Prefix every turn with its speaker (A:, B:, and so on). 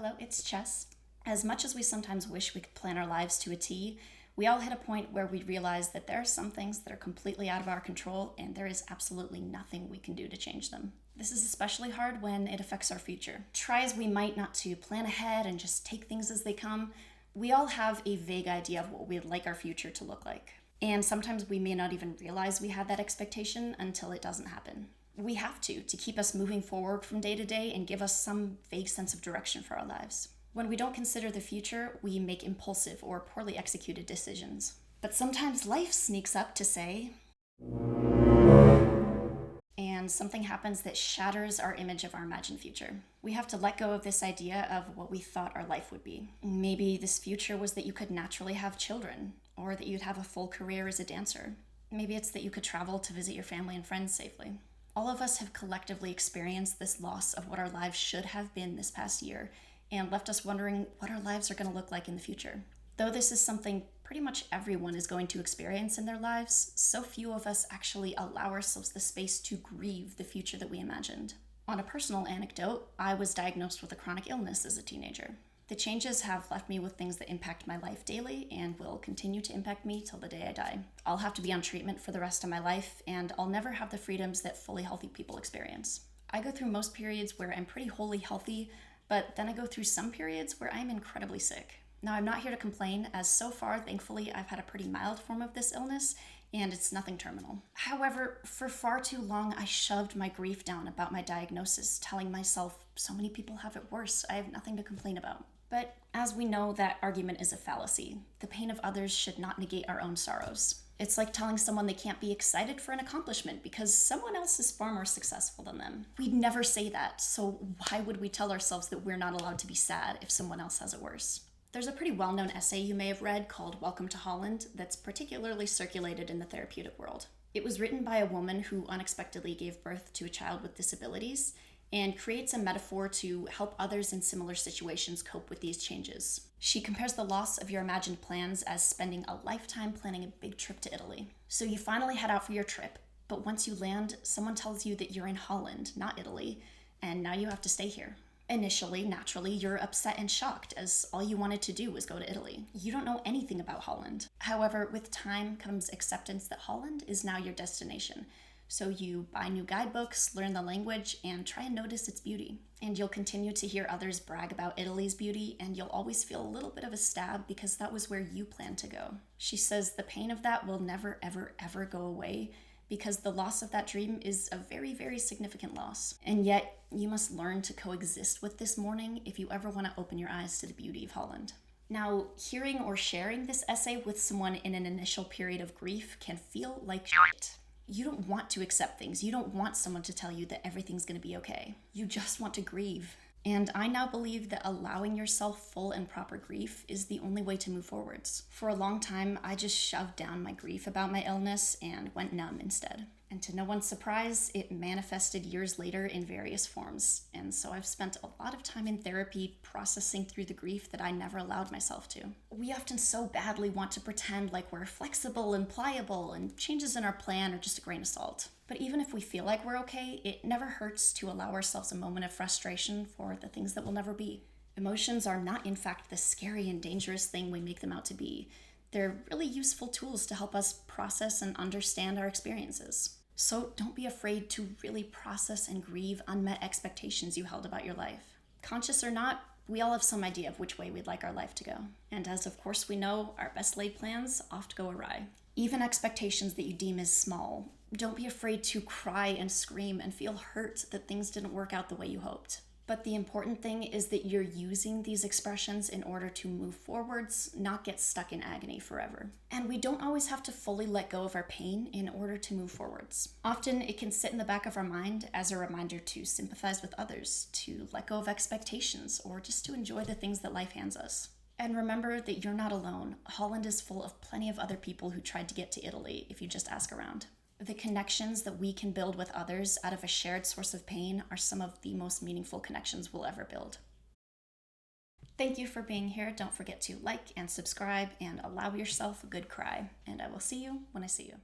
A: Hello, it's Chess. As much as we sometimes wish we could plan our lives to a T, we all hit a point where we realize that there are some things that are completely out of our control and there is absolutely nothing we can do to change them. This is especially hard when it affects our future. Try as we might not to plan ahead and just take things as they come, we all have a vague idea of what we'd like our future to look like. And sometimes we may not even realize we had that expectation until it doesn't happen. We have to keep us moving forward from day to day and give us some vague sense of direction for our lives. When we don't consider the future, we make impulsive or poorly executed decisions. But sometimes life sneaks up to say, and something happens that shatters our image of our imagined future. We have to let go of this idea of what we thought our life would be. Maybe this future was that you could naturally have children, or that you'd have a full career as a dancer. Maybe it's that you could travel to visit your family and friends safely. All of us have collectively experienced this loss of what our lives should have been this past year, and left us wondering what our lives are going to look like in the future. Though this is something pretty much everyone is going to experience in their lives, so few of us actually allow ourselves the space to grieve the future that we imagined. On a personal anecdote, I was diagnosed with a chronic illness as a teenager. The changes have left me with things that impact my life daily and will continue to impact me till the day I die. I'll have to be on treatment for the rest of my life, and I'll never have the freedoms that fully healthy people experience. I go through most periods where I'm pretty wholly healthy, but then I go through some periods where I'm incredibly sick. Now, I'm not here to complain, as so far, thankfully, I've had a pretty mild form of this illness, and it's nothing terminal. However, for far too long, I shoved my grief down about my diagnosis, telling myself, so many people have it worse, I have nothing to complain about. But as we know, that argument is a fallacy. The pain of others should not negate our own sorrows. It's like telling someone they can't be excited for an accomplishment because someone else is far more successful than them. We'd never say that, so why would we tell ourselves that we're not allowed to be sad if someone else has it worse? There's a pretty well-known essay you may have read called Welcome to Holland that's particularly circulated in the therapeutic world. It was written by a woman who unexpectedly gave birth to a child with disabilities and creates a metaphor to help others in similar situations cope with these changes. She compares the loss of your imagined plans as spending a lifetime planning a big trip to Italy. So you finally head out for your trip, but once you land, someone tells you that you're in Holland, not Italy, and now you have to stay here. Initially, naturally, you're upset and shocked, as all you wanted to do was go to Italy. You don't know anything about Holland. However, with time comes acceptance that Holland is now your destination. So you buy new guidebooks, learn the language, and try and notice its beauty. And you'll continue to hear others brag about Italy's beauty, and you'll always feel a little bit of a stab because that was where you planned to go. She says the pain of that will never, ever, ever go away because the loss of that dream is a very, very significant loss. And yet, you must learn to coexist with this mourning if you ever want to open your eyes to the beauty of Holland. Now, hearing or sharing this essay with someone in an initial period of grief can feel like shit. You don't want to accept things. You don't want someone to tell you that everything's going to be okay. You just want to grieve. And I now believe that allowing yourself full and proper grief is the only way to move forwards. For a long time, I just shoved down my grief about my illness and went numb instead. And to no one's surprise, it manifested years later in various forms. And so I've spent a lot of time in therapy processing through the grief that I never allowed myself to. We often so badly want to pretend like we're flexible and pliable and changes in our plan are just a grain of salt. But even if we feel like we're okay, it never hurts to allow ourselves a moment of frustration for the things that will never be. Emotions are not, in fact, the scary and dangerous thing we make them out to be. They're really useful tools to help us process and understand our experiences. So don't be afraid to really process and grieve unmet expectations you held about your life. Conscious or not, we all have some idea of which way we'd like our life to go. And as of course we know, our best laid plans oft go awry. Even expectations that you deem as small, don't be afraid to cry and scream and feel hurt that things didn't work out the way you hoped. But the important thing is that you're using these expressions in order to move forwards, not get stuck in agony forever. And we don't always have to fully let go of our pain in order to move forwards. Often it can sit in the back of our mind as a reminder to sympathize with others, to let go of expectations, or just to enjoy the things that life hands us. And remember that you're not alone. Holland is full of plenty of other people who tried to get to Italy if you just ask around. The connections that we can build with others out of a shared source of pain are some of the most meaningful connections we'll ever build. Thank you for being here. Don't forget to like and subscribe and allow yourself a good cry. And I will see you when I see you.